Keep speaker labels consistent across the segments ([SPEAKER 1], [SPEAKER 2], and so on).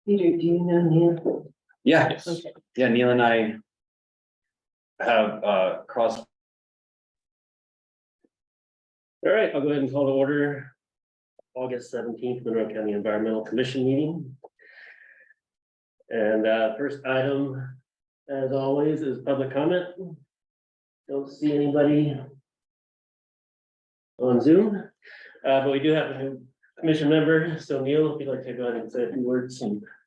[SPEAKER 1] Peter, do you know Neil?
[SPEAKER 2] Yeah,
[SPEAKER 1] Okay.
[SPEAKER 2] yeah, Neil and I have crossed.
[SPEAKER 3] All right, I'll go ahead and call to order August 17th, Monroe County Environmental Commission meeting. And first item, as always, is public comment. Don't see anybody on Zoom, but we do have a new commission member. So Neil, if you'd like to go ahead and say a few words.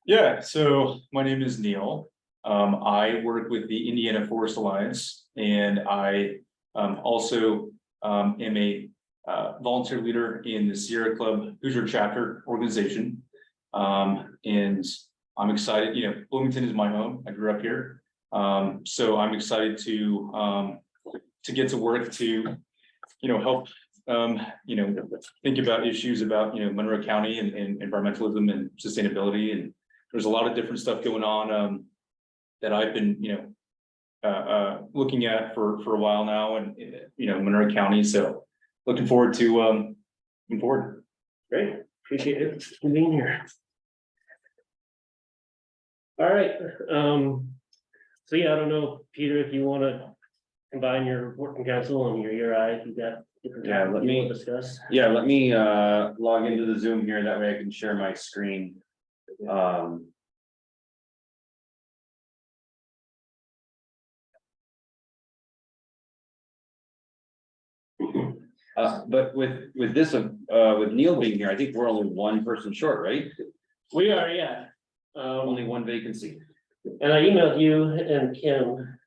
[SPEAKER 4] Yeah, so my name is Neil. I work with the Indiana Forest Alliance, and I also am a volunteer leader in the Sierra Club Hoosier chapter organization. And I'm excited, Bloomington is my home. I grew up here. So I'm excited to get to work to, help, think about issues about, Monroe County and environmentalism and sustainability. And there's a lot of different stuff going on that I've been, looking at for a while now, and Monroe County. So looking forward to moving forward.
[SPEAKER 3] Great, appreciate it for being here. All right, so yeah, I don't know, Peter, if you want to combine your working council and your URI, if you've got different.
[SPEAKER 2] Yeah,
[SPEAKER 3] topics
[SPEAKER 2] let
[SPEAKER 3] you
[SPEAKER 2] me-
[SPEAKER 3] wanna discuss.
[SPEAKER 2] Yeah, let me log into the Zoom here, that way I can share my screen. But with this, with Neil being here, I think we're only one person short, right?
[SPEAKER 3] We are, yeah.
[SPEAKER 2] Only one vacancy.
[SPEAKER 3] And I emailed you and Kim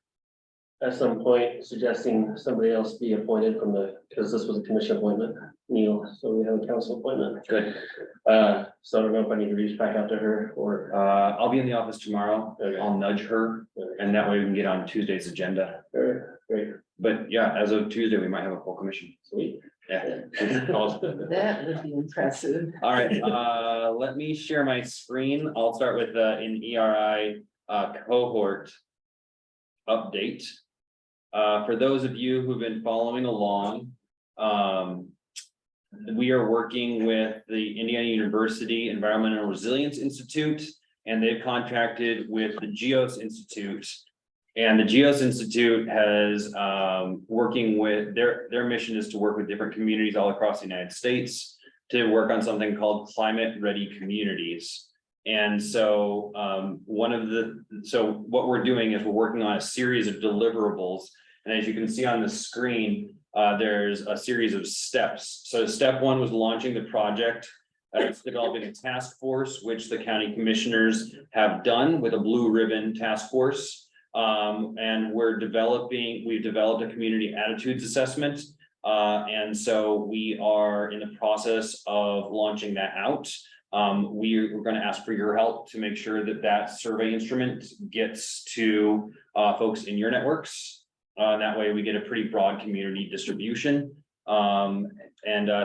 [SPEAKER 3] at some point suggesting somebody else be appointed from because this was a commission appointment, Neil, so we have a council appointment.
[SPEAKER 2] Good.
[SPEAKER 3] So I don't know if I need to reach back out to her or.
[SPEAKER 2] I'll be in the office tomorrow.
[SPEAKER 3] Okay.
[SPEAKER 2] I'll nudge her, and that way we can get on Tuesday's agenda.
[SPEAKER 3] Great,
[SPEAKER 2] But yeah, as of Tuesday, we might have a full commission.
[SPEAKER 3] sweet.
[SPEAKER 2] Yeah.
[SPEAKER 1] That would be impressive.
[SPEAKER 2] All right, let me share my screen. I'll start with an ERI cohort update. For those of you who've been following along, we are working with the Indiana University Environmental Resilience Institute, and they've contracted with the GEOS Institute. And the GEOS Institute has working with their mission is to work with different communities all across the United States to work on something called climate ready communities. And so what we're doing is we're working on a series of deliverables. And as you can see on the screen, there's a series of steps. So step one was launching the project. It's developing a task force, which the county commissioners have done with a blue ribbon task force. And we've developed a community attitudes assessment. And so we are in the process of launching that out. We're going to ask for your help to make sure that survey instrument gets to folks in your networks. That way we get a pretty broad community distribution. And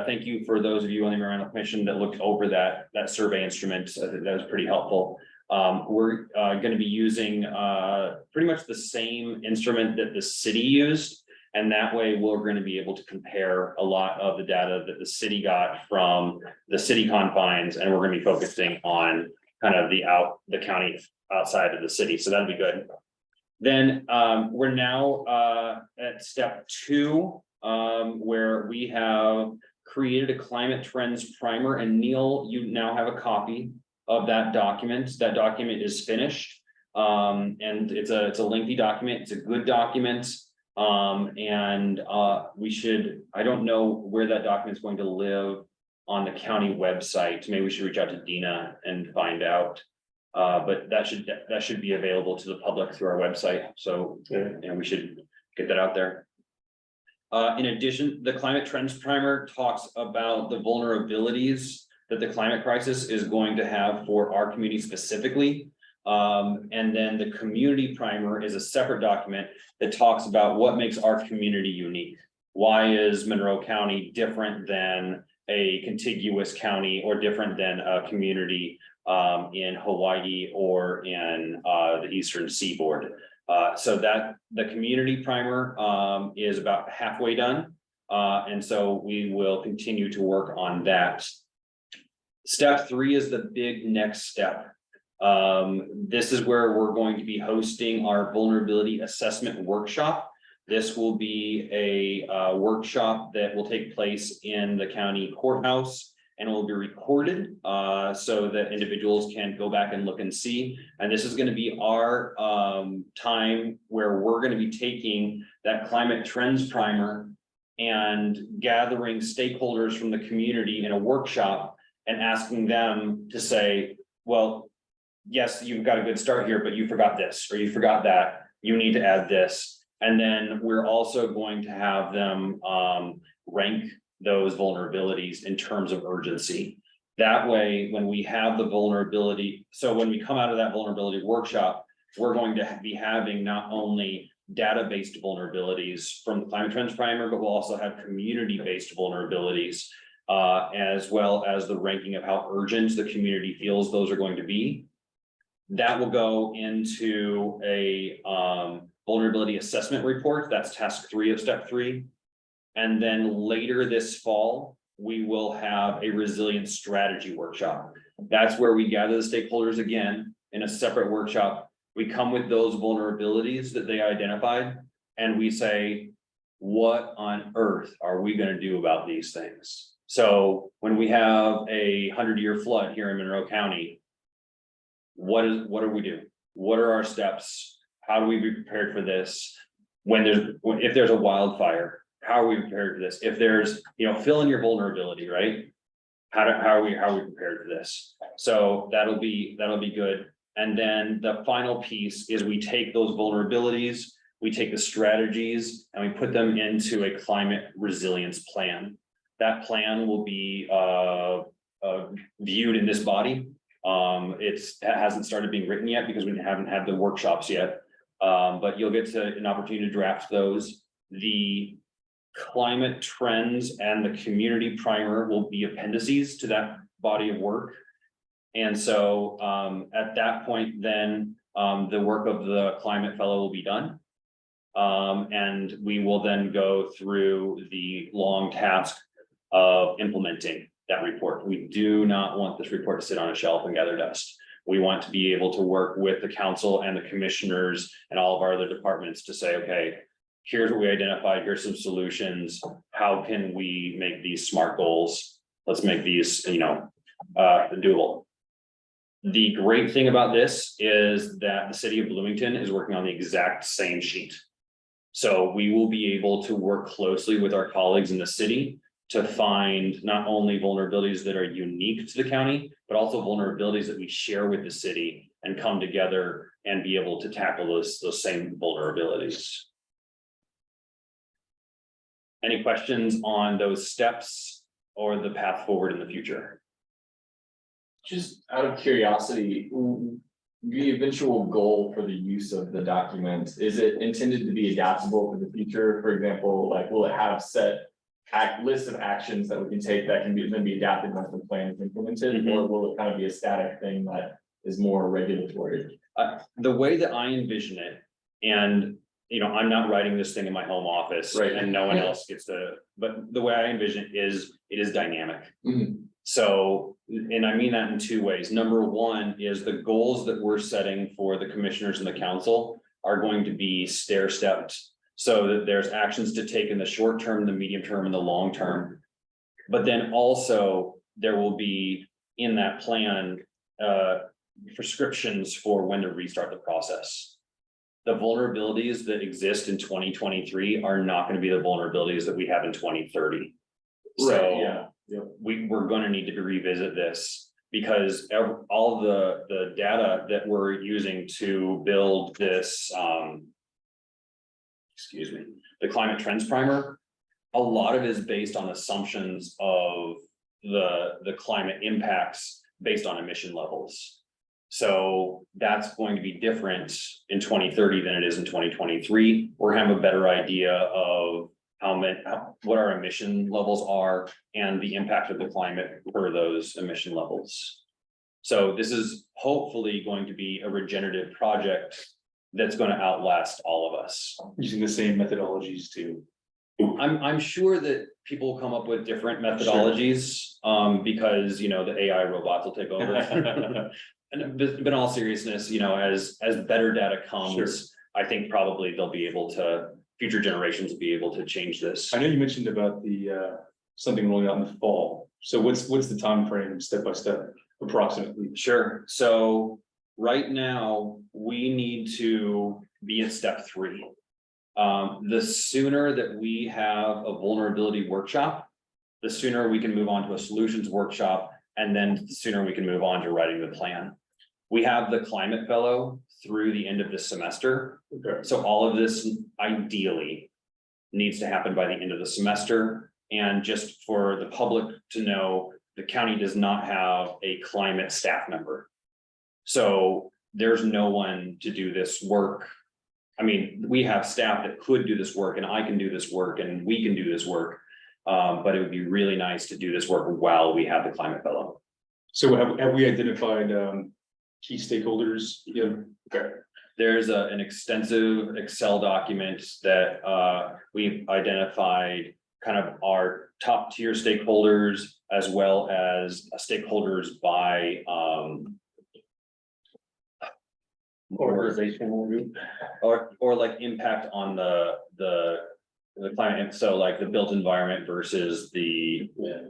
[SPEAKER 2] thank you for those of you on the Environmental Commission that looked over that survey instrument. I think that was pretty helpful. We're going to be using pretty much the same instrument that the city used. And that way we're going to be able to compare a lot of the data that the city got from the city confines. And we're going to be focusing on kind of the county outside of the city. So that'll be good. Then we're now at step 2, where we have created a climate trends primer. And Neil, you now have a copy of that document. That document is finished. And it's a lengthy document. It's a good document. I don't know where that document is going to live on the county website. Maybe we should reach out to Dina and find out. But that should be available to the public through our website. So, we should get that out there. In addition, the climate trends primer talks about the vulnerabilities that the climate crisis is going to have for our community specifically. And then the community primer is a separate document that talks about what makes our community unique. Why is Monroe County different than a contiguous county or different than a community in Hawaii or in the Eastern Seaboard? So that the community primer is about halfway done. And so we will continue to work on that. Step 3 is the big next step. This is where we're going to be hosting our vulnerability assessment workshop. This will be a workshop that will take place in the county courthouse and will be recorded so that individuals can go back and look and see. And this is going to be our time where we're going to be taking that climate trends primer and gathering stakeholders from the community in a workshop and asking them to say, well, yes, you've got a good start here, but you forgot this, or you forgot that, you need to add this. And then we're also going to have them rank those vulnerabilities in terms of urgency. That way, when we have the vulnerability, so when we come out of that vulnerability workshop, we're going to be having not only data-based vulnerabilities from the climate trends primer, but we'll also have community-based vulnerabilities, as well as the ranking of how urgent the community feels those are going to be. That will go into a vulnerability assessment report. That's task 3 of step 3. And then later this fall, we will have a resilience strategy workshop. That's where we gather the stakeholders again in a separate workshop. We come with those vulnerabilities that they identified, and we say, what on earth are we going to do about these things? So when we have a 100-year flood here in Monroe County, what do we do? What are our steps? How do we be prepared for this? If there's a wildfire, how are we prepared for this? If there's, fill in your vulnerability, right? How are we prepared for this? So that'll be good. And then the final piece is we take those vulnerabilities, we take the strategies, and we put them into a climate resilience plan. That plan will be viewed in this body. It hasn't started being written yet because we haven't had the workshops yet. But you'll get an opportunity to draft those. The climate trends and the community primer will be appendices to that body of work. And so at that point, then the work of the climate fellow will be done. And we will then go through the long task of implementing that report. We do not want this report to sit on a shelf and gather dust. We want to be able to work with the council and the commissioners and all of our other departments to say, okay, here's what we identified, here's some solutions. How can we make these SMART goals? Let's make these, doable. The great thing about this is that the city of Bloomington is working on the exact same sheet. So we will be able to work closely with our colleagues in the city to find not only vulnerabilities that are unique to the county, but also vulnerabilities that we share with the city and come together and be able to tackle those same vulnerabilities. Any questions on those steps or the path forward in the future?
[SPEAKER 5] Just out of curiosity, the eventual goal for the use of the document, is it intended to be adaptable for the future? For example, like, will it have set list of actions that we can take that can be adapted once the plan is implemented, or will it kind of be a static thing that is more regulatory?
[SPEAKER 2] The way that I envision it, and I'm not writing this thing in my home office,
[SPEAKER 5] right,
[SPEAKER 2] and no one else gets to, but the way I envision it is dynamic.
[SPEAKER 5] Mm-hmm.
[SPEAKER 2] So, and I mean that in 2 ways. Number one is the goals that we're setting for the commissioners and the council are going to be stair-stepped, so that there's actions to take in the short term, the medium term, and the long term. But then also there will be in that plan prescriptions for when to restart the process. The vulnerabilities that exist in 2023 are not going to be the vulnerabilities that we have in 2030. So
[SPEAKER 5] yeah.
[SPEAKER 2] we're going to need to revisit this, because all the data that we're using to build this, the climate trends primer, a lot of it is based on assumptions of the climate impacts based on emission levels. So that's going to be different in 2030 than it is in 2023. We're gonna have a better idea of what our emission levels are and the impact of the climate for those emission levels. So this is hopefully going to be a regenerative project that's going to outlast all of us.
[SPEAKER 4] Using the same methodologies too.
[SPEAKER 2] I'm sure that people will come up with different methodologies, because the AI robots will take over. And in all seriousness, you know, as better data comes, I think probably they'll be able to, future generations will be able to change this.
[SPEAKER 4] I know you mentioned about the, something rolling out in the fall. So what's the time frame, step by step, approximately?
[SPEAKER 2] Sure, so right now, we need to be at step 3. The sooner that we have a vulnerability workshop, the sooner we can move on to a solutions workshop, and then the sooner we can move on to writing the plan. We have the climate fellow through the end of this semester,
[SPEAKER 4] Okay.
[SPEAKER 2] so all of this ideally needs to happen by the end of the semester. And just for the public to know, the county does not have a climate staff member. So there's no one to do this work. I mean, we have staff that could do this work, and I can do this work, and we can do this work. But it would be really nice to do this work while we have the climate fellow.
[SPEAKER 4] So have we identified, key stakeholders? Yeah, okay.
[SPEAKER 2] There's an extensive Excel document that we've identified kind of our top tier stakeholders as well as stakeholders by
[SPEAKER 3] Organizational group.
[SPEAKER 2] or like impact on the climate. So like the built environment versus the
[SPEAKER 3] Yeah.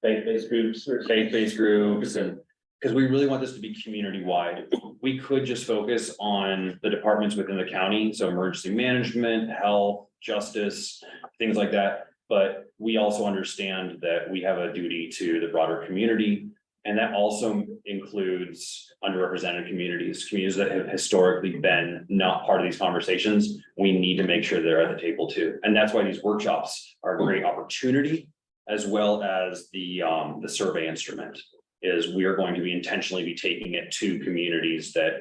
[SPEAKER 3] Faith-based groups.
[SPEAKER 2] faith-based groups, and because we really want this to be community-wide. We could just focus on the departments within the county, so emergency management, health, justice, things like that. But we also understand that we have a duty to the broader community. And that also includes underrepresented communities that have historically been not part of these conversations. We need to make sure they're at the table too. And that's why these workshops are a great opportunity, as well as the survey instrument. Is we are going to be intentionally be taking it to communities that,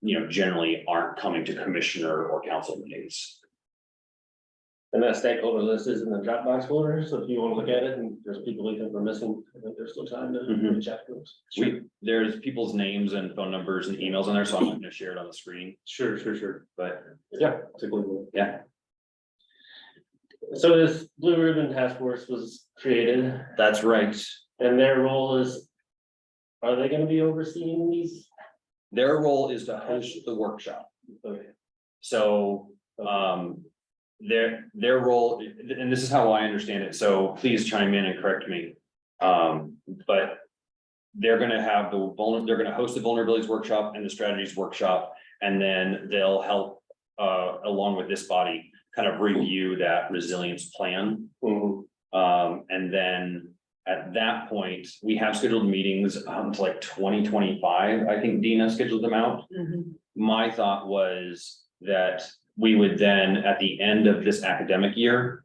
[SPEAKER 2] you know, generally aren't coming to commissioner or council meetings.
[SPEAKER 3] And that stakeholder list is in the Dropbox folder, so if you want to look at it and there's people you think we're missing, I think there's still time to
[SPEAKER 2] Mhm.
[SPEAKER 3] check those.
[SPEAKER 2] There's people's names and phone numbers and emails on there, so I'm not gonna share it on the screen,
[SPEAKER 4] Sure.
[SPEAKER 2] but
[SPEAKER 4] Yeah. Take a look.
[SPEAKER 2] yeah,
[SPEAKER 3] So this Blue Ribbon Task Force was created
[SPEAKER 2] that's right.
[SPEAKER 3] and their role is, are they gonna be overseeing these?
[SPEAKER 2] Their role is to host the workshop.
[SPEAKER 3] Okay.
[SPEAKER 2] So, their role, and this is how I understand it, so please chime in and correct me. But they're gonna have they're gonna host the vulnerabilities workshop and the strategies workshop, and then they'll help, along with this body, kind of review that resilience plan.
[SPEAKER 3] Mhm.
[SPEAKER 2] And then at that point, we have scheduled meetings, to like 2025, I think Dina scheduled them out. My thought was that we would then, at the end of this academic year,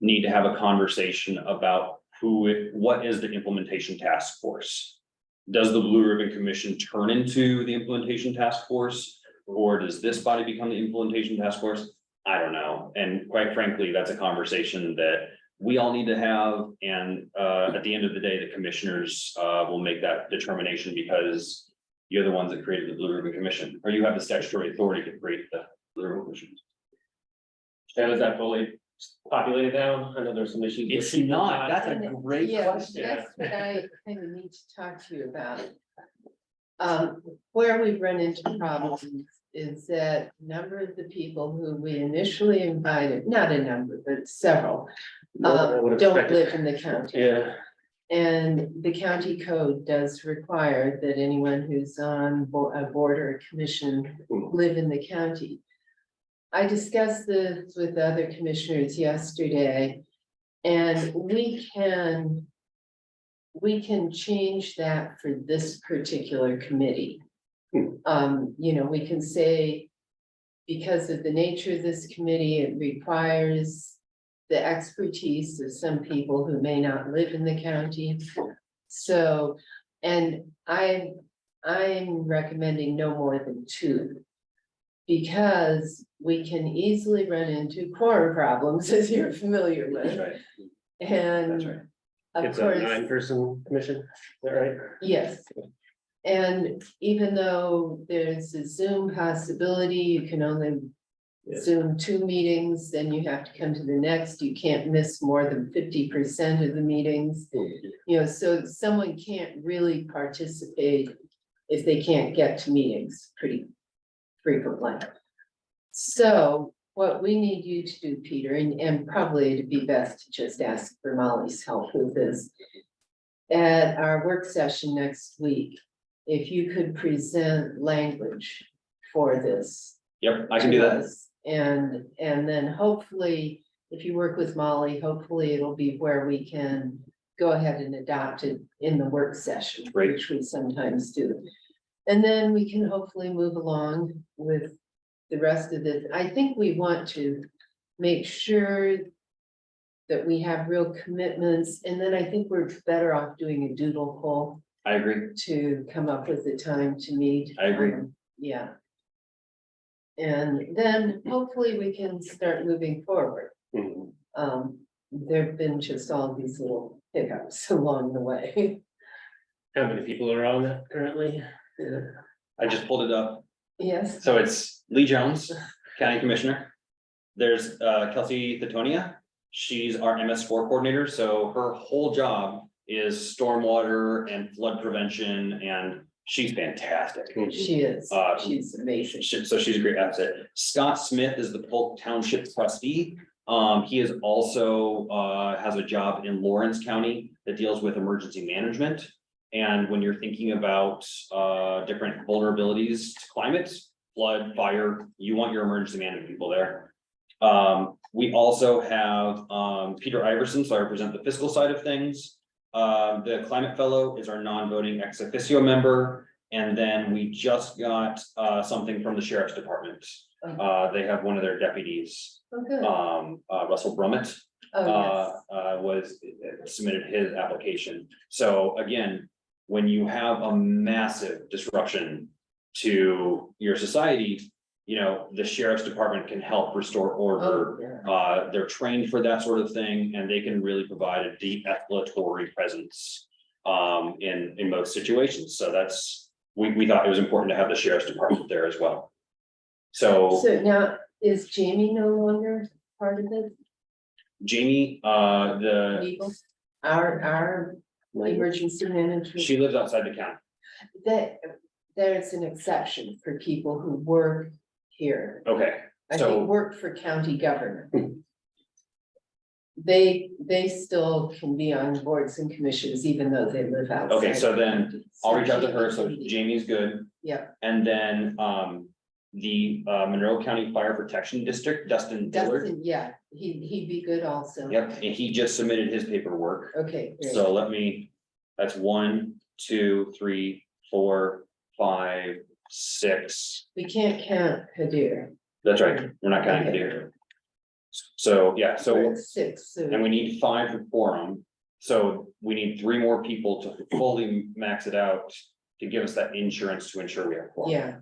[SPEAKER 2] need to have a conversation about what is the implementation task force? Does the Blue Ribbon Commission turn into the implementation task force? Or does this body become the implementation task force? I don't know. And quite frankly, that's a conversation that we all need to have. And at the end of the day, the commissioners will make that determination, because you're the ones that created the Blue Ribbon Commission, or you have the statutory authority to create the Blue Ribbon Commission.
[SPEAKER 3] And is that fully populated now? I know there's some issues. with
[SPEAKER 2] It's
[SPEAKER 3] people
[SPEAKER 2] not, that's a great
[SPEAKER 1] Yeah,
[SPEAKER 2] question.
[SPEAKER 1] that's what I kind of need to talk to you about. Where we've run into problems is that a number of the people who we initially invited, not a number, but several,
[SPEAKER 3] I would
[SPEAKER 1] don't
[SPEAKER 3] expect it.
[SPEAKER 1] live in the county.
[SPEAKER 3] Yeah,
[SPEAKER 1] And the county code does require that anyone who's on a board or a commission live in the county. I discussed this with other commissioners yesterday, and we can change that for this particular committee. You know, we can say, because of the nature of this committee, it requires the expertise of some people who may not live in the county. So, and I'm recommending no more than 2. Because we can easily run into quorum problems, as you're familiar
[SPEAKER 2] That's
[SPEAKER 1] with,
[SPEAKER 2] right, that's
[SPEAKER 1] and
[SPEAKER 2] right.
[SPEAKER 1] of
[SPEAKER 3] it's a
[SPEAKER 1] course,
[SPEAKER 3] 9-person commission, is that right?
[SPEAKER 1] yes. And even though there's a Zoom possibility, you can only
[SPEAKER 3] Yeah.
[SPEAKER 1] Zoom 2 meetings, then you have to come to the next, you can't miss more than 50% of the meetings. You know, so someone can't really participate if they can't get to meetings pretty frequently. So what we need you to do, Peter, and probably it'd be best to just ask for Molly's help with this. At our work session next week, if you could present language for this.
[SPEAKER 2] Yep, I can do
[SPEAKER 1] to
[SPEAKER 2] that.
[SPEAKER 1] us. And then hopefully, if you work with Molly, hopefully it'll be where we can go ahead and adopt it in the work session,
[SPEAKER 2] Great.
[SPEAKER 1] which we sometimes do. And then we can hopefully move along with the rest of this. I think we want to make sure that we have real commitments, and then I think we're better off doing a doodle poll
[SPEAKER 2] I agree.
[SPEAKER 1] to come up with the time to meet.
[SPEAKER 2] I agree.
[SPEAKER 1] Yeah. And then hopefully we can start moving forward.
[SPEAKER 3] Mhm.
[SPEAKER 1] There've been just all these little hiccups along the way.
[SPEAKER 3] How many people are on that currently?
[SPEAKER 2] I just pulled it up.
[SPEAKER 1] Yes,
[SPEAKER 2] So it's Lee Jones, County Commissioner. There's Kelsey Thetonia. She's our MS4 coordinator, so her whole job is stormwater and flood prevention, and she's fantastic.
[SPEAKER 1] she is.
[SPEAKER 2] Uh,
[SPEAKER 1] She's amazing.
[SPEAKER 2] So she's a great asset. Scott Smith is the Polk Township trustee. He is also has a job in Lawrence County that deals with emergency management. And when you're thinking about different vulnerabilities to climate, flood, fire, you want your emergency management people there. We also have Peter Iverson, so I represent the fiscal side of things. The climate fellow is our non-voting ex officio member. And then we just got something from the sheriff's department. They have one of their deputies,
[SPEAKER 1] Oh, good.
[SPEAKER 2] Russell Brummett,
[SPEAKER 1] Oh, yes.
[SPEAKER 2] was submitted his application. So again, when you have a massive disruption to your society, you know, the sheriff's department can help restore order.
[SPEAKER 1] Oh, yeah.
[SPEAKER 2] They're trained for that sort of thing, and they can really provide a de-escalatory presence in most situations. So that's, we thought it was important to have the sheriff's department there as well. So
[SPEAKER 1] So now, is Jamie no longer part of it?
[SPEAKER 2] Jamie, the,
[SPEAKER 1] Legal? Our emergency management?
[SPEAKER 2] she lives outside the county.
[SPEAKER 1] That, there's an exception for people who work here.
[SPEAKER 2] Okay,
[SPEAKER 1] I
[SPEAKER 2] so-
[SPEAKER 1] think work for county government. They still can be on boards and commissions even though they live outside.
[SPEAKER 2] Okay, so
[SPEAKER 1] the
[SPEAKER 2] then
[SPEAKER 1] county.
[SPEAKER 2] I'll reach out to her.
[SPEAKER 1] Jamie
[SPEAKER 2] So
[SPEAKER 1] can be-
[SPEAKER 2] Jamie's good.
[SPEAKER 1] Yeah,
[SPEAKER 2] And then, the Monroe County Fire Protection District, Dustin Dillard.
[SPEAKER 1] Dustin, yeah, he'd be good also.
[SPEAKER 2] Yep, and he just submitted his paperwork.
[SPEAKER 1] Okay, great.
[SPEAKER 2] So let me, that's 1, 2, 3, 4, 5, 6.
[SPEAKER 1] We can't count Hadir.
[SPEAKER 2] That's right, we're not counting
[SPEAKER 1] Okay.
[SPEAKER 2] here. So, yeah,
[SPEAKER 1] We're
[SPEAKER 2] so,
[SPEAKER 1] at 6, so.
[SPEAKER 2] and we need 5 for quorum. So we need 3 more people to fully max it out to give us that insurance to ensure we have quorum.
[SPEAKER 1] Yeah.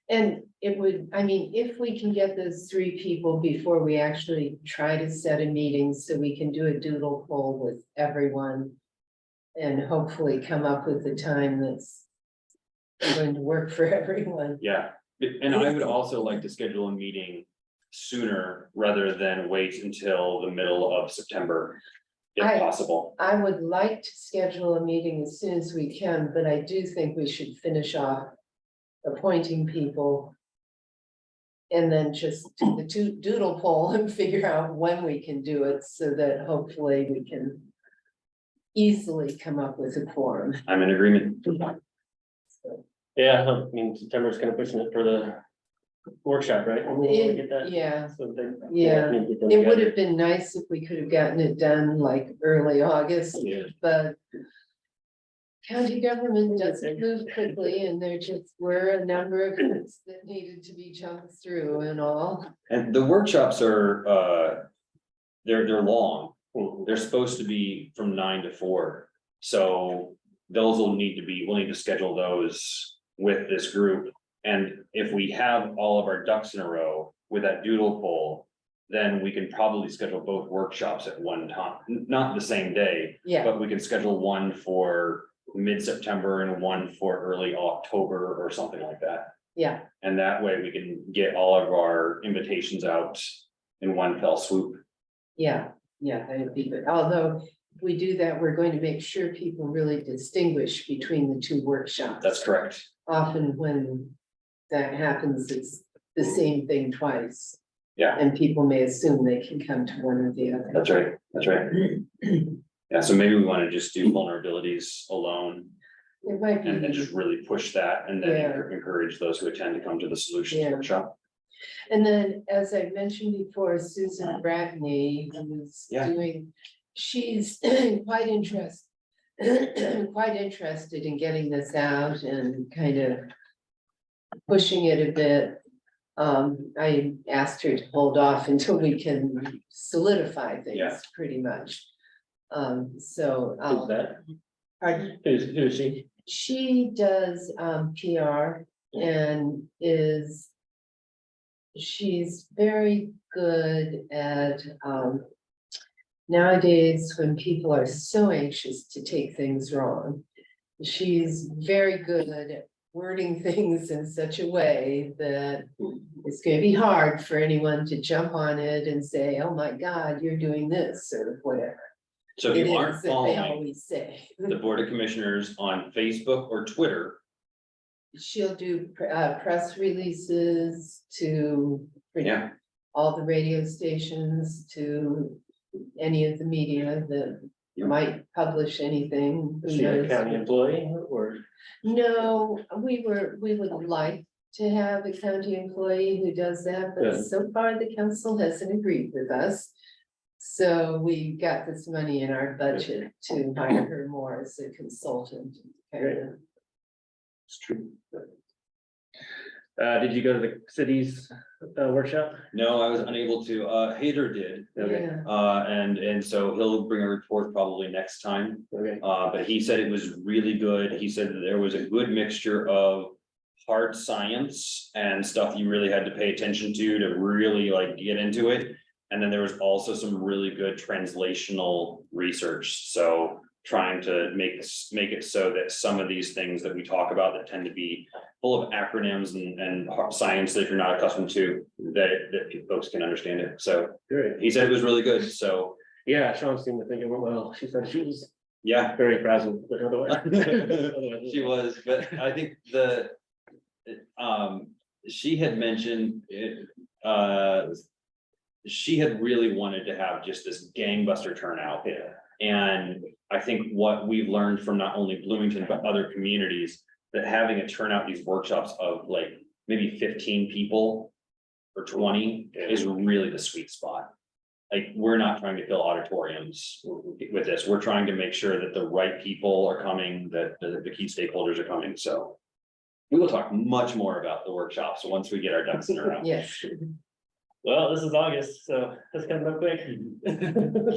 [SPEAKER 1] And it would, I mean, if we can get those 3 people before we actually try to set a meeting, so we can do a doodle poll with everyone. And hopefully come up with a time that's going to work for everyone.
[SPEAKER 2] Yeah, and I would also like to schedule a meeting sooner rather than wait until the middle of September. If
[SPEAKER 1] I-
[SPEAKER 2] possible.
[SPEAKER 1] I would like to schedule a meeting as soon as we can, but I do think we should finish off appointing people. And then just do the doodle poll and figure out when we can do it so that hopefully we can easily come up with a quorum.
[SPEAKER 2] I'm in agreement.
[SPEAKER 3] Yeah, I mean, September's kind of pushing it for the workshop, right? And we'll get that.
[SPEAKER 1] Yeah,
[SPEAKER 3] So they-
[SPEAKER 1] Yeah.
[SPEAKER 3] need to get them
[SPEAKER 1] it would
[SPEAKER 3] together.
[SPEAKER 1] have been nice if we could have gotten it done like early August,
[SPEAKER 3] Yeah.
[SPEAKER 1] but. County government doesn't move quickly and there just were a number of hoops that needed to be jumped through and all.
[SPEAKER 2] And the workshops are, they're long.
[SPEAKER 3] Mhm.
[SPEAKER 2] They're supposed to be from 9 to 4. So those we'll need to schedule those with this group. And if we have all of our ducks in a row with that doodle poll, then we can probably schedule both workshops at one time, not the same day,
[SPEAKER 1] Yeah,
[SPEAKER 2] but we can schedule one for mid-September and one for early October or something like that.
[SPEAKER 1] yeah,
[SPEAKER 2] And that way we can get all of our invitations out in one fell swoop.
[SPEAKER 1] yeah, that would be good. Although we do that, we're going to make sure people really distinguish between the two workshops.
[SPEAKER 2] That's correct.
[SPEAKER 1] Often when that happens, it's the same thing twice.
[SPEAKER 2] Yeah.
[SPEAKER 1] And people may assume they can come to one or the other.
[SPEAKER 2] That's right, that's right. Yeah, so maybe we want to just do vulnerabilities alone
[SPEAKER 1] It might
[SPEAKER 2] and
[SPEAKER 1] be,
[SPEAKER 2] just really push that and then
[SPEAKER 1] Yeah.
[SPEAKER 2] encourage those who attend to come to the solutions
[SPEAKER 1] Yeah.
[SPEAKER 2] workshop.
[SPEAKER 1] and then, as I mentioned before, Susan Bratney was
[SPEAKER 2] Yeah.
[SPEAKER 1] doing, she's quite quite interested in getting this out and kind of pushing it a bit. I asked her to hold off until we can solidify
[SPEAKER 2] Yeah.
[SPEAKER 1] things pretty much. So,
[SPEAKER 3] Who's that?
[SPEAKER 1] pardon?
[SPEAKER 3] Who's she?
[SPEAKER 1] She does PR and she's very good at nowadays when people are so anxious to take things wrong. She's very good at wording things in such a way that it's going to be hard for anyone to jump on it and say, oh my God, you're doing this or whatever.
[SPEAKER 2] So if
[SPEAKER 1] It
[SPEAKER 2] you
[SPEAKER 1] is
[SPEAKER 2] aren't
[SPEAKER 1] that they
[SPEAKER 2] following
[SPEAKER 1] always say.
[SPEAKER 2] the Board of Commissioners on Facebook or Twitter,
[SPEAKER 1] She'll do press releases to
[SPEAKER 2] yeah,
[SPEAKER 1] all the radio stations, to any of the media that might publish anything. Who
[SPEAKER 3] Is she a
[SPEAKER 1] knows?
[SPEAKER 3] county employee or?
[SPEAKER 1] No, we would like to have a county employee who does that, but
[SPEAKER 3] Yeah.
[SPEAKER 1] so far the council hasn't agreed with us. So we got this money in our budget to hire her more as a consultant.
[SPEAKER 3] It's true. Did you go to the city's workshop?
[SPEAKER 2] no, I was unable to, Hader did.
[SPEAKER 3] Okay,
[SPEAKER 1] Yeah,
[SPEAKER 2] And so he'll bring a report probably next time.
[SPEAKER 3] okay.
[SPEAKER 2] But he said it was really good. He said that there was a good mixture of hard science and stuff you really had to pay attention to really like get into it. And then there was also some really good translational research. So trying to make it so that some of these things that we talk about that tend to be full of acronyms and hard science that you're not accustomed to, that folks can understand it. So
[SPEAKER 3] Great.
[SPEAKER 2] he said it was really good. So,
[SPEAKER 3] Yeah, Sean seemed to think it went well. She said she was
[SPEAKER 2] yeah.
[SPEAKER 3] very frazzled, but otherwise.
[SPEAKER 2] She was, but I think she had mentioned it, she had really wanted to have just this gangbuster turnout. And I think what we've learned from not only Bloomington, but other communities, that having a turnout these workshops of like maybe 15 people or 20 is really the sweet spot. Like, we're not trying to fill auditoriums with this. We're trying to make sure that the right people are coming, that the key stakeholders are coming. So we will talk much more about the workshops once we get our ducks in a row.
[SPEAKER 1] yes,
[SPEAKER 3] Well, this is August, so that's coming up quick.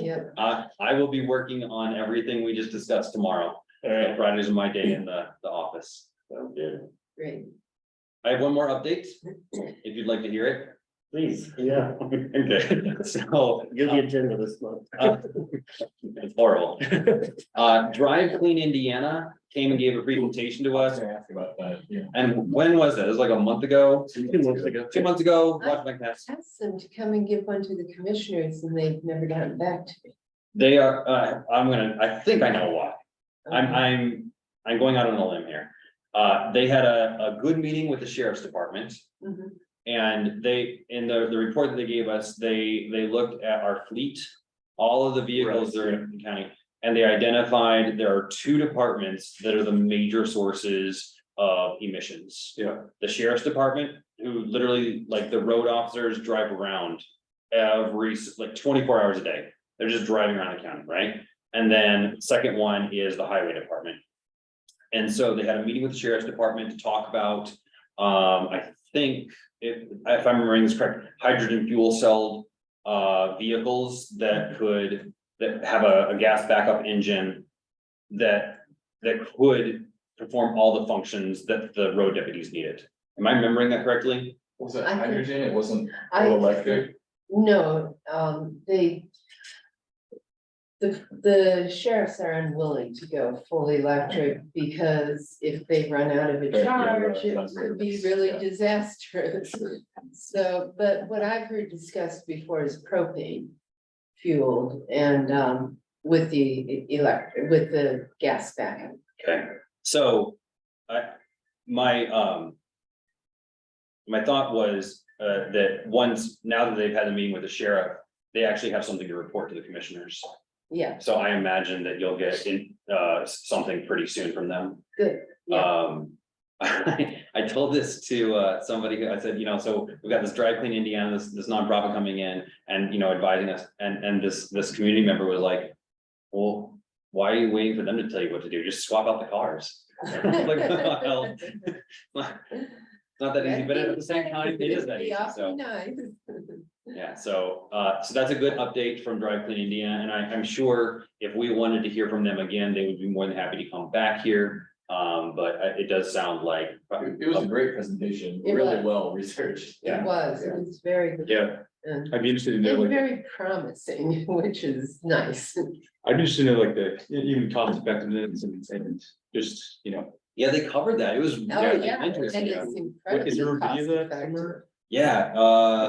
[SPEAKER 1] yep.
[SPEAKER 2] I will be working on everything we just discussed tomorrow.
[SPEAKER 3] All right,
[SPEAKER 2] Fridays are my day in the office.
[SPEAKER 3] sounds good.
[SPEAKER 1] Great.
[SPEAKER 2] I have one more update, if you'd like to hear it.
[SPEAKER 3] Please, yeah,
[SPEAKER 2] Okay, so.
[SPEAKER 3] you're the agenda this month.
[SPEAKER 2] It's horrible. Drive Clean Indiana came and gave a presentation to
[SPEAKER 5] I was
[SPEAKER 2] us.
[SPEAKER 5] gonna ask about that, yeah.
[SPEAKER 2] And when was that? It was like a month ago,
[SPEAKER 3] 2 months ago.
[SPEAKER 2] 2 months ago, watch my pass.
[SPEAKER 1] Asked them to come and give one to the commissioners and they've never gotten back to me.
[SPEAKER 2] They are, I think I know why. I'm going out on a limb here. They had a good meeting with the sheriff's department.
[SPEAKER 1] Mhm.
[SPEAKER 2] And they, in the report that they gave us, they looked at our fleet, all of the vehicles that are in the county. And they identified there are 2 departments that are the major sources of emissions.
[SPEAKER 5] Yeah.
[SPEAKER 2] The sheriff's department, who literally, like, the road officers drive around like 24 hours a day. They're just driving around the county, right? And then second one is the highway department. And so they had a meeting with the sheriff's department to talk about, I think, if I'm remembering this correct, hydrogen fuel cell vehicles that have a gas backup engine that could perform all the functions that the road deputies needed. Am I remembering that correctly?
[SPEAKER 5] Was it
[SPEAKER 1] I think-
[SPEAKER 5] hydrogen? It wasn't
[SPEAKER 1] I-
[SPEAKER 5] all electric?
[SPEAKER 1] No, the sheriffs are unwilling to go fully electric because if they run out of a
[SPEAKER 5] Yeah,
[SPEAKER 1] charge, it
[SPEAKER 5] that's
[SPEAKER 1] could be
[SPEAKER 5] nervous,
[SPEAKER 1] really
[SPEAKER 5] yeah.
[SPEAKER 1] disastrous. So, but what I've heard discussed before is propane fueled, and with the with the gas backup.
[SPEAKER 2] Okay, so my my thought was that once, now that they've had a meeting with the sheriff, they actually have something to report to the commissioners.
[SPEAKER 1] Yeah,
[SPEAKER 2] So I imagine that you'll get in something pretty soon from them.
[SPEAKER 1] good, yeah,
[SPEAKER 2] I told this to somebody who I said, you know, so we've got this Dry Clean Indiana, this nonprofit coming in and, you know, advising us, and this community member was like, well, why are you waiting for them to tell you what to do? Just swap out the cars. Like, well, it's not that easy, but at the same time, it is that easy, so.
[SPEAKER 1] Nice.
[SPEAKER 2] Yeah, so that's a good update from Drive Clean Indiana, and I'm sure if we wanted to hear from them again, they would be more than happy to come back here. But it does sound like.
[SPEAKER 5] It was a great presentation,
[SPEAKER 1] It
[SPEAKER 5] really
[SPEAKER 1] was.
[SPEAKER 5] well researched.
[SPEAKER 1] It was very good.
[SPEAKER 2] Yeah,
[SPEAKER 1] And
[SPEAKER 4] I'd be interested to know,
[SPEAKER 1] and
[SPEAKER 4] like,
[SPEAKER 1] very promising, which is nice.
[SPEAKER 4] I'd be interested to know, like, the, even cost effectiveness and just, you know.
[SPEAKER 2] yeah, they covered that, it was.
[SPEAKER 1] Oh,
[SPEAKER 2] really
[SPEAKER 1] yeah, and
[SPEAKER 2] interesting.
[SPEAKER 1] it's
[SPEAKER 4] Is there a
[SPEAKER 1] incredibly cost
[SPEAKER 4] video of that
[SPEAKER 1] effective.
[SPEAKER 4] somewhere?
[SPEAKER 2] Yeah,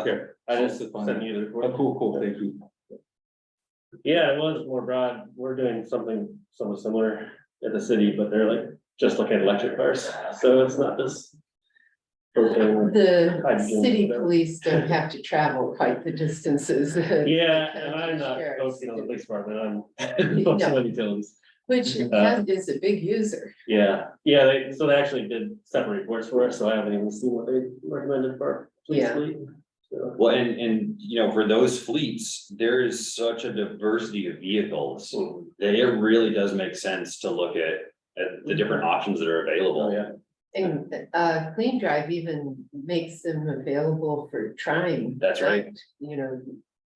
[SPEAKER 4] Okay,
[SPEAKER 3] I just sent you the report.
[SPEAKER 4] oh, cool, thank you.
[SPEAKER 3] Yeah, it was more broad. We're doing something somewhat similar at the city, but they're like, just looking at electric cars, so it's not this. propane.
[SPEAKER 1] The
[SPEAKER 3] Hydrogen,
[SPEAKER 1] city
[SPEAKER 3] whatever.
[SPEAKER 1] police don't have to travel quite the distances. that
[SPEAKER 3] Yeah,
[SPEAKER 1] the
[SPEAKER 3] and I'm not
[SPEAKER 1] sheriffs
[SPEAKER 3] focusing on the
[SPEAKER 1] do,
[SPEAKER 3] police department, I'm focusing on utilities.
[SPEAKER 1] Which is a big user.
[SPEAKER 3] Yeah, so they actually did separate reports for us, so I haven't even seen what they recommended for our police
[SPEAKER 1] Yeah.
[SPEAKER 3] fleet. So,
[SPEAKER 2] well, and, you know, for those fleets, there is such a diversity of vehicles. That it really does make sense to look at the different options that are
[SPEAKER 3] oh,
[SPEAKER 2] available.
[SPEAKER 3] yeah,
[SPEAKER 1] And Clean Drive even makes them available for trying.
[SPEAKER 2] That's right.
[SPEAKER 1] out, You know.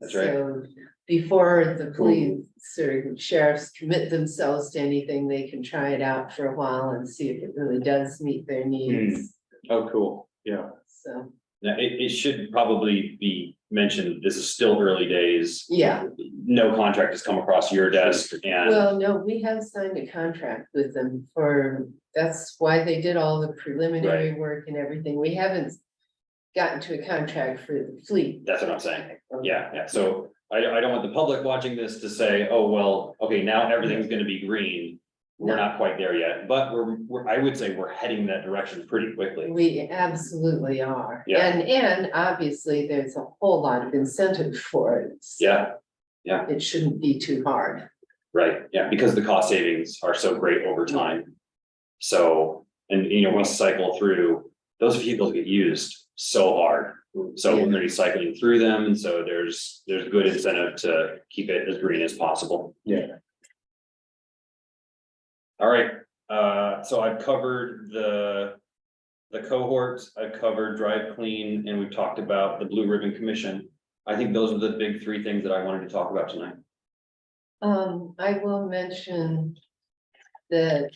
[SPEAKER 2] That's right.
[SPEAKER 1] So before the police or sheriffs commit themselves to anything, they can try it out for a while and see if it really does meet their needs.
[SPEAKER 4] Oh, cool, yeah.
[SPEAKER 1] So,
[SPEAKER 2] Now, it should probably be mentioned, this is still early days.
[SPEAKER 1] yeah,
[SPEAKER 2] No contract has come across your desk and,
[SPEAKER 1] well, no, we have signed a contract with them that's why they did all the preliminary work and everything. We haven't gotten to a contract for the fleet.
[SPEAKER 2] that's what I'm saying. Yeah, so I don't want the public watching this to say, oh, well, okay, now everything's gonna be green. We're
[SPEAKER 1] No.
[SPEAKER 2] not quite there yet, but I would say we're heading that direction pretty quickly.
[SPEAKER 1] We absolutely are.
[SPEAKER 2] Yeah.
[SPEAKER 1] And obviously, there's a whole lot of incentive for it. so
[SPEAKER 2] Yeah,
[SPEAKER 1] It shouldn't be too hard.
[SPEAKER 2] right, yeah, because the cost savings are so great over time. So, and you know, we cycle through, those vehicles get used so hard. So we're gonna be cycling through them, and so there's good incentive to keep it as green as possible.
[SPEAKER 4] Yeah.
[SPEAKER 2] All right, so I've covered the cohorts, I've covered Drive Clean, and we've talked about the Blue Ribbon Commission. I think those are the big three things that I wanted to talk about tonight.
[SPEAKER 1] I will mention that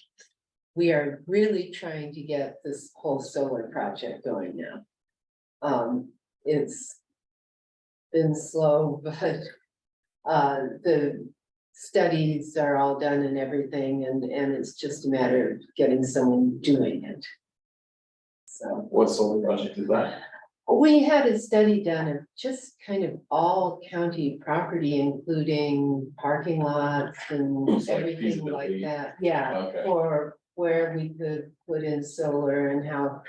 [SPEAKER 1] we are really trying to get this whole solar project going now. It's been slow, but the studies are all done and everything, and it's just a matter of getting someone doing it. So.
[SPEAKER 5] What solar project is that?
[SPEAKER 1] We had a study done of just kind of all county property, including parking lots and
[SPEAKER 5] It's like
[SPEAKER 1] everything like
[SPEAKER 5] feasibility.
[SPEAKER 1] that, yeah.
[SPEAKER 5] Okay.
[SPEAKER 1] For where we could put in solar and how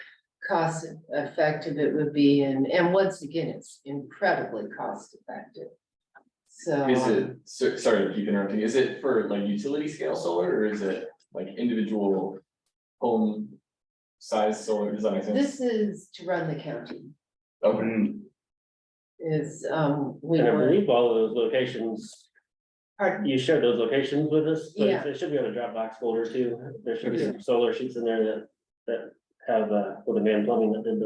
[SPEAKER 1] cost effective it would be, and once again, it's incredibly cost effective. So.
[SPEAKER 5] Is it, sorry to keep interrupting, is it for like utility scale solar or is it like individual home size solar? Does that make sense?
[SPEAKER 1] This is to run the county,
[SPEAKER 5] Okay,
[SPEAKER 1] is, we
[SPEAKER 3] and I
[SPEAKER 1] were,
[SPEAKER 3] believe all of those locations,
[SPEAKER 1] pardon,
[SPEAKER 3] you shared those locations with us, but
[SPEAKER 1] Yeah.
[SPEAKER 3] it should be on a Dropbox folder too. There should be some solar sheets in there that have, with the man plumbing that did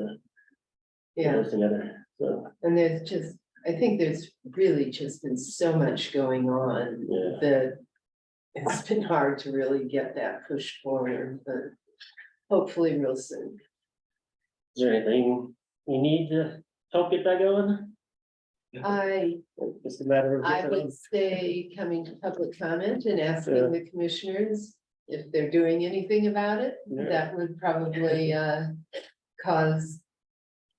[SPEAKER 1] yeah.
[SPEAKER 3] those together, so,
[SPEAKER 1] And there's just, I think there's really just been so much going on
[SPEAKER 3] yeah.
[SPEAKER 1] that it's been hard to really get that pushed forward, but hopefully real soon.
[SPEAKER 3] Is there anything you need to help get that going? Just a matter of.
[SPEAKER 1] I would say coming to public comment and asking the commissioners if they're doing anything about it.
[SPEAKER 3] Yeah.
[SPEAKER 1] That would probably cause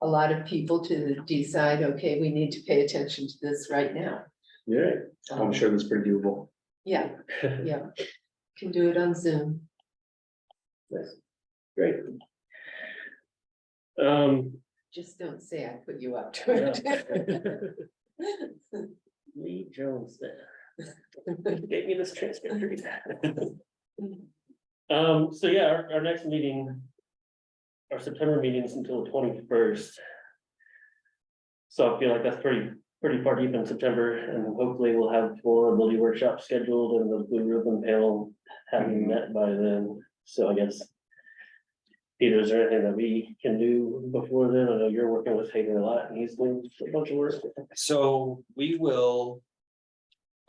[SPEAKER 1] a lot of people to decide, okay, we need to pay attention to this right now.
[SPEAKER 3] Yeah,
[SPEAKER 4] I'm sure that's pretty doable.
[SPEAKER 1] Yeah, yeah. Can do it on Zoom.
[SPEAKER 3] Great.
[SPEAKER 1] Just don't say I put you up to it.
[SPEAKER 3] Lee Jones there. Gave me this transcript. So yeah, our next meeting. Our September meeting is until the 21st. So I feel like that's pretty far deep in September, and hopefully we'll have vulnerability workshop scheduled and the blue ribbon panel having met by then. So I guess. Peter, is there anything that we can do before then? I know you're working with Hayden a lot and he's doing a bunch of work.
[SPEAKER 2] So we will.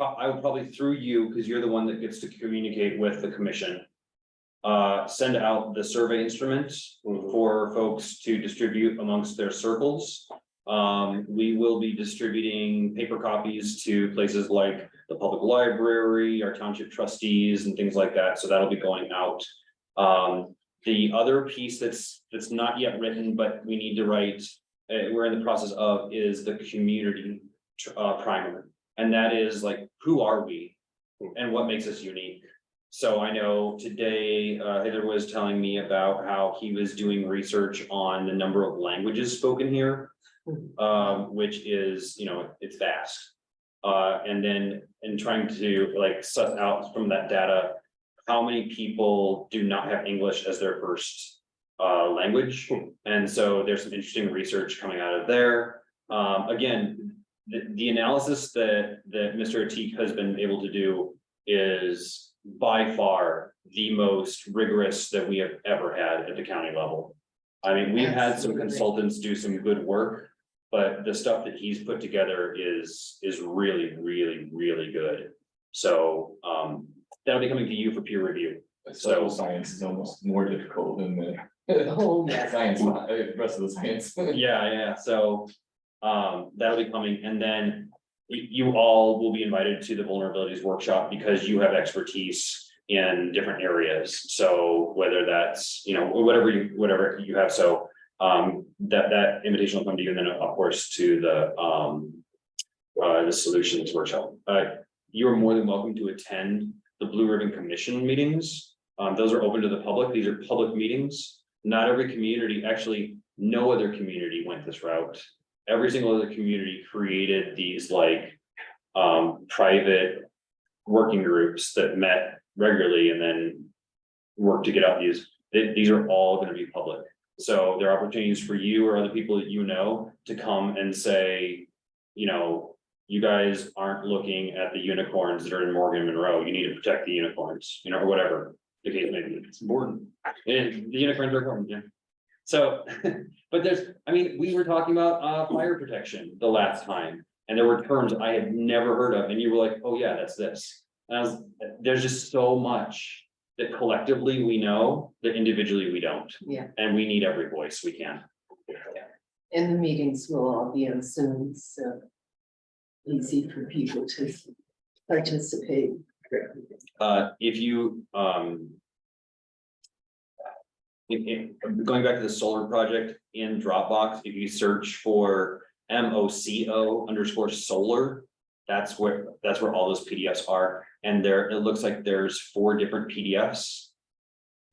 [SPEAKER 2] I will probably through you, because you're the one that gets to communicate with the commission. Send out the survey instrument for folks to distribute amongst their circles. We will be distributing paper copies to places like the public library, our township trustees and things like that, so that'll be going out. The other piece that's not yet written, but we need to write, we're in the process of, is the community primer. And that is like, who are we and what makes us unique? So I know today, Heather was telling me about how he was doing research on the number of languages spoken here. Which is, it's vast. And then in trying to like suss out from that data, how many people do not have English as their first language. And so there's some interesting research coming out of there. Again, the analysis that Mr. Atik has been able to do is by far the most rigorous that we have ever had at the county level. I mean, we've had some
[SPEAKER 1] Absolutely.
[SPEAKER 2] consultants do some good work, but the stuff that he's put together is really, really, really good. So that'll be coming to you for peer review.
[SPEAKER 5] Social science is almost more difficult than the
[SPEAKER 1] Oh, yeah.
[SPEAKER 5] science, rest of the science.
[SPEAKER 2] Yeah, so that'll be coming, and then you all will be invited to the vulnerabilities workshop because you have expertise in different areas. So whether that's, whatever you have, so that invitation will come to you, and then of course to the solutions workshop. You're more than welcome to attend the Blue Ribbon Commission meetings. Those are open to the public. These are public meetings. Not every community, actually, no other community went this route. Every single other community created these like private working groups that met regularly and then worked to get out these. These are all going to be public. So there are opportunities for you or other people that to come and say, you guys aren't looking at the unicorns that are in Morgan Monroe. You need to protect the unicorns, or whatever the case may be. It's important. And the unicorns are important, yeah. So, but we were talking about fire protection the last time, and there were terms I had never heard of, and you were like, oh yeah, that's this. And there's just so much that collectively we know, that individually we don't.
[SPEAKER 1] Yeah.
[SPEAKER 2] And we need every voice we can.
[SPEAKER 1] And the meetings will all be on Zoom, so easy for people to participate.
[SPEAKER 2] If you, going back to the solar project in Dropbox, if you search for MOCO_solar, that's where all those PDFs are. And it looks like there's 4 different PDFs.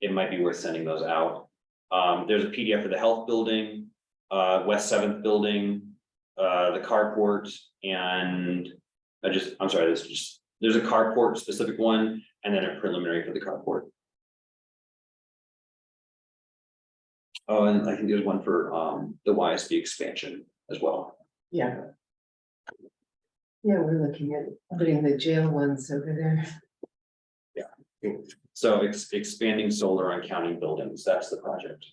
[SPEAKER 2] It might be worth sending those out. There's a PDF for the health building, West 7th building, the carport, and there's a carport specific one, and then a preliminary for the carport. Oh, and I think there's one for the YSB expansion as well.
[SPEAKER 1] Yeah. Yeah, we're looking at putting the jail ones over there.
[SPEAKER 2] So it's expanding solar on county buildings. That's the project.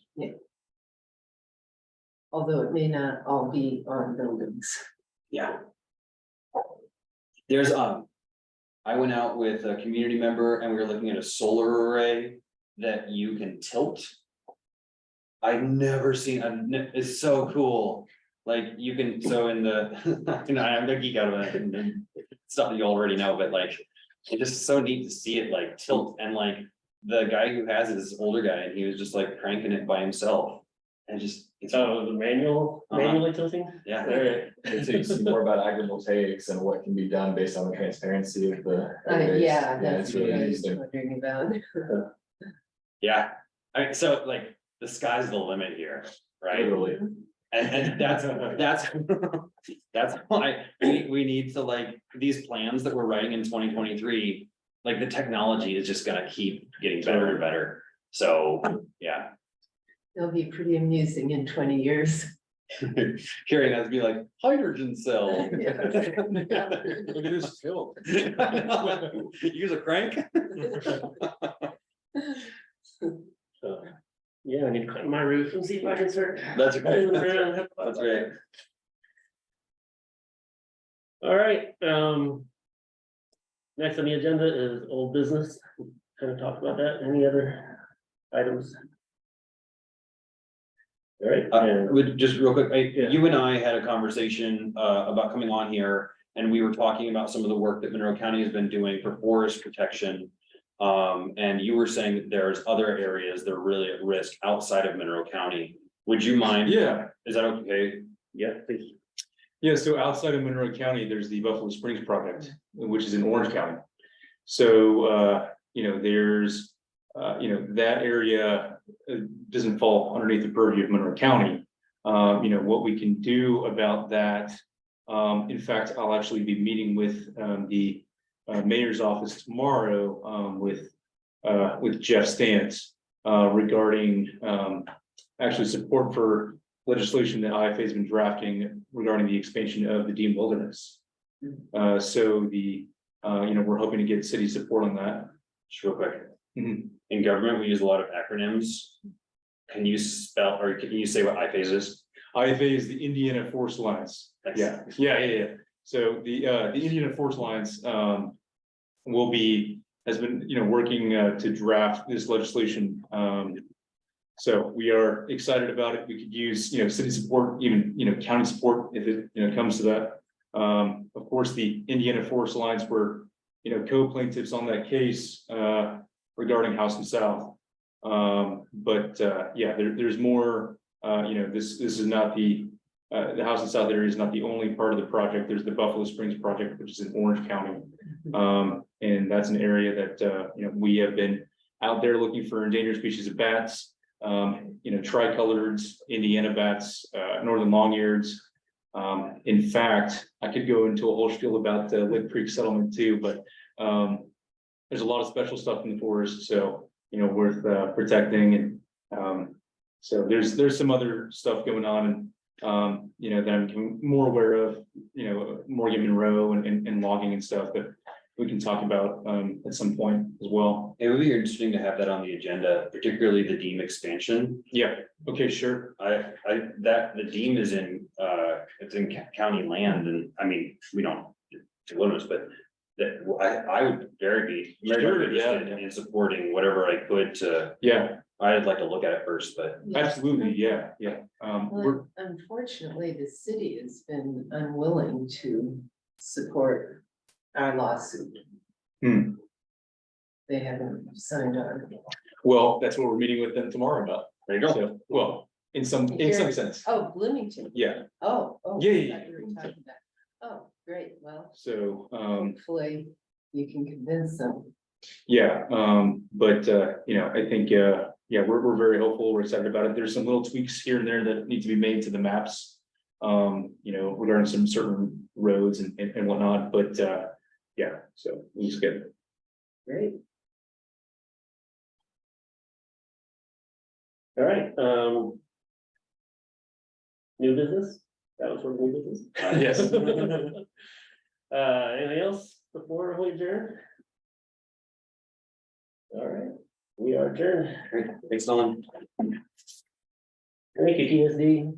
[SPEAKER 1] Although it may not all be on buildings.
[SPEAKER 2] Yeah. There's I went out with a community member and we were looking at a solar array that you can tilt. I've never seen, it's so cool. Like you can, so in the, I'm gonna geek out of it and stuff that you already know, but like, it's just so neat to see it like tilt, and like the guy who has it is this older guy and he was just like cranking it by himself. And just, it's,
[SPEAKER 3] So the manually tilting?
[SPEAKER 2] yeah.
[SPEAKER 3] Alright,
[SPEAKER 5] And so you see more about agrivoltaics and what can be done based on the transparency of the.
[SPEAKER 1] Yeah,
[SPEAKER 5] Yeah,
[SPEAKER 1] that's
[SPEAKER 5] it's
[SPEAKER 1] what
[SPEAKER 5] really
[SPEAKER 1] I was
[SPEAKER 5] interesting.
[SPEAKER 1] wondering about.
[SPEAKER 2] Yeah, so like, the sky's the limit here, right?
[SPEAKER 5] Literally.
[SPEAKER 2] And that's why we need to like, these plans that we're writing in 2023. Like the technology is just gonna keep getting better and better, so, yeah.
[SPEAKER 1] They'll be pretty amusing in 20 years.
[SPEAKER 2] Hearing that to be like, hydrogen cell.
[SPEAKER 1] Yeah.
[SPEAKER 4] Look at this hill.
[SPEAKER 2] Use a crank?
[SPEAKER 3] so, yeah, I need to climb my roof and see if I can start.
[SPEAKER 2] That's great, that's great.
[SPEAKER 3] All right, next on the agenda is old business, kind of talk about that, any other items? All right, and
[SPEAKER 2] Would just real quick,
[SPEAKER 3] Yeah.
[SPEAKER 2] you and I had a conversation about coming on here. And we were talking about some of the work that Monroe County has been doing for forest protection. And you were saying that there's other areas that are really at risk outside of Monroe County. Would you mind?
[SPEAKER 4] Yeah,
[SPEAKER 2] Is that okay?
[SPEAKER 3] yeah, please.
[SPEAKER 4] yeah, so outside of Monroe County, there's the Buffalo Springs project, which is in Orange County. So, there's, that area doesn't fall underneath the purview of Monroe County. What we can do about that. In fact, I'll actually be meeting with the mayor's office tomorrow with Jeff Stantz regarding actually support for legislation that IFA has been drafting regarding the expansion of the deemed wilderness. So we're hoping to get city support on that.
[SPEAKER 2] Just real quick.
[SPEAKER 4] Mhm.
[SPEAKER 2] In government, we use a lot of acronyms. Can you spell, or can you say what IFAS is?
[SPEAKER 4] IFA is the Indiana Forest Alliance.
[SPEAKER 2] Thanks.
[SPEAKER 4] Yeah. So the Indiana Forest Alliance has been, working to draft this legislation. So we are excited about it. We could use, city support, even, county support if it, comes to that. Of course, the Indiana Forest Alliance were, co-plaintiffs on that case regarding House and South. There's more, this is not the House and South area is not the only part of the project. There's the Buffalo Springs project, which is in Orange County. And that's an area that, we have been out there looking for endangered species of bats. Tricoloreds, Indiana bats, northern long-eared. In fact, I could go into a whole spiel about the Lake Creek settlement too, but there's a lot of special stuff in the forest, so, worth protecting. And so there's some other stuff going on, and that I'm more aware of, Morgan Monroe and logging and stuff that we can talk about at some point as well.
[SPEAKER 2] It would be interesting to have that on the agenda, particularly the Deem expansion.
[SPEAKER 4] Yeah, okay, sure.
[SPEAKER 2] The Deem is in, it's in county land, and I mean, we don't, to limits, but that, I would very
[SPEAKER 4] Sure,
[SPEAKER 2] interested
[SPEAKER 4] yeah.
[SPEAKER 2] in supporting whatever I could to,
[SPEAKER 4] Yeah,
[SPEAKER 2] I'd like to look at it first, but.
[SPEAKER 4] absolutely, yeah.
[SPEAKER 1] Well, unfortunately, the city has been unwilling to support our lawsuit.
[SPEAKER 4] Hmm.
[SPEAKER 1] They haven't signed on.
[SPEAKER 4] Well, that's what we're meeting with them tomorrow about.
[SPEAKER 2] There you go.
[SPEAKER 4] So, well, in some sense,
[SPEAKER 1] Oh, Bloomington.
[SPEAKER 4] yeah.
[SPEAKER 1] Oh.
[SPEAKER 4] Yeah,
[SPEAKER 1] I
[SPEAKER 4] yeah,
[SPEAKER 1] thought you were talking about- Oh, great. Well,
[SPEAKER 4] So,
[SPEAKER 1] hopefully you can convince them.
[SPEAKER 4] yeah, I think, we're very hopeful. We're excited about it. There's some little tweaks here and there that need to be made to the maps. Regarding some certain roads and whatnot, but, so we just get.
[SPEAKER 1] Great.
[SPEAKER 3] All right, new business, that was for new business.
[SPEAKER 4] Yes.
[SPEAKER 3] Anything else before we adjourn? All right, we are adjourned.
[SPEAKER 2] Great, thanks, Nolan.
[SPEAKER 3] Thank you, TSD.